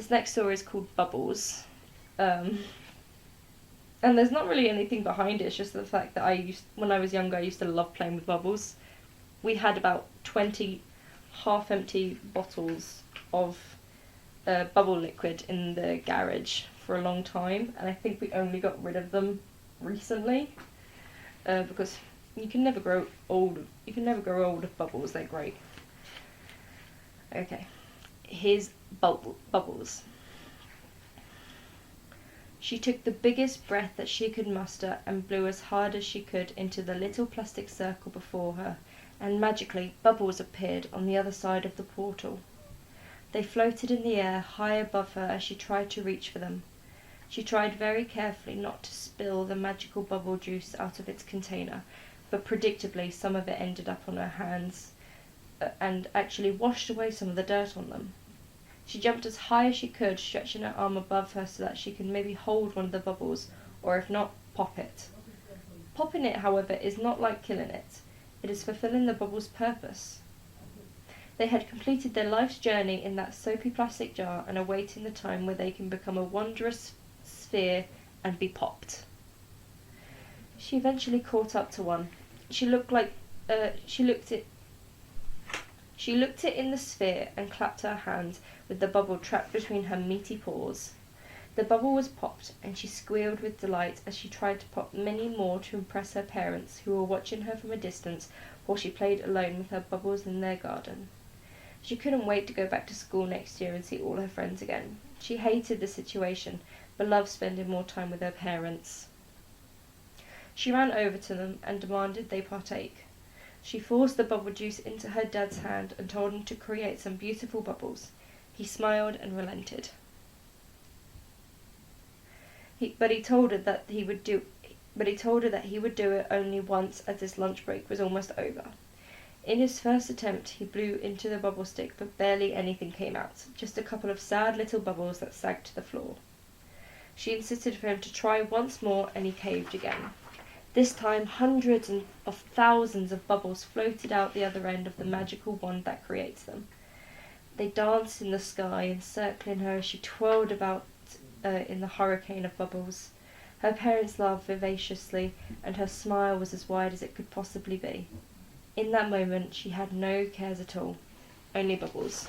This next story is called Bubbles. And there's not really anything behind it, it's just the fact that when I was younger, I used to love playing with bubbles. We had about 20 half-empty bottles of bubble liquid in the garage for a long time, and I think we only got rid of them recently, because you can never grow old. You can never grow old of bubbles. They're great. Okay, here's Bubbles. She took the biggest breath that she could muster and blew as hard as she could into the little plastic circle before her, and magically bubbles appeared on the other side of the portal. They floated in the air high above her as she tried to reach for them. She tried very carefully not to spill the magical bubble juice out of its container, but predictably some of it ended up on her hands and actually washed away some of the dirt on them. She jumped as high as she could, stretching her arm above her so that she could maybe hold one of the bubbles, or if not, pop it. Popping it, however, is not like killing it. It is fulfilling the bubble's purpose. They had completed their life's journey in that soapy plastic jar and awaiting the time where they can become a wondrous sphere and be popped. She eventually caught up to one. She looked it in the sphere and clapped her hands with the bubble trapped between her meaty paws. The bubble was popped, and she squealed with delight as she tried to pop many more to impress her parents, who were watching her from a distance while she played alone with her bubbles in their garden. She couldn't wait to go back to school next year and see all her friends again. She hated the situation, but loved spending more time with her parents. She ran over to them and demanded they partake. She forced the bubble juice into her dad's hand and told him to create some beautiful bubbles. He smiled and relented. But he told her that he would do it only once, as his lunch break was almost over. In his first attempt, he blew into the bubble stick, but barely anything came out, just a couple of sad little bubbles that sagged to the floor. She insisted for him to try once more, and he caved again. This time, hundreds of thousands of bubbles floated out the other end of the magical wand that creates them. They danced in the sky, encircling her as she twirled about in the hurricane of bubbles. Her parents laughed vivaciously, and her smile was as wide as it could possibly be. In that moment, she had no cares at all, only bubbles.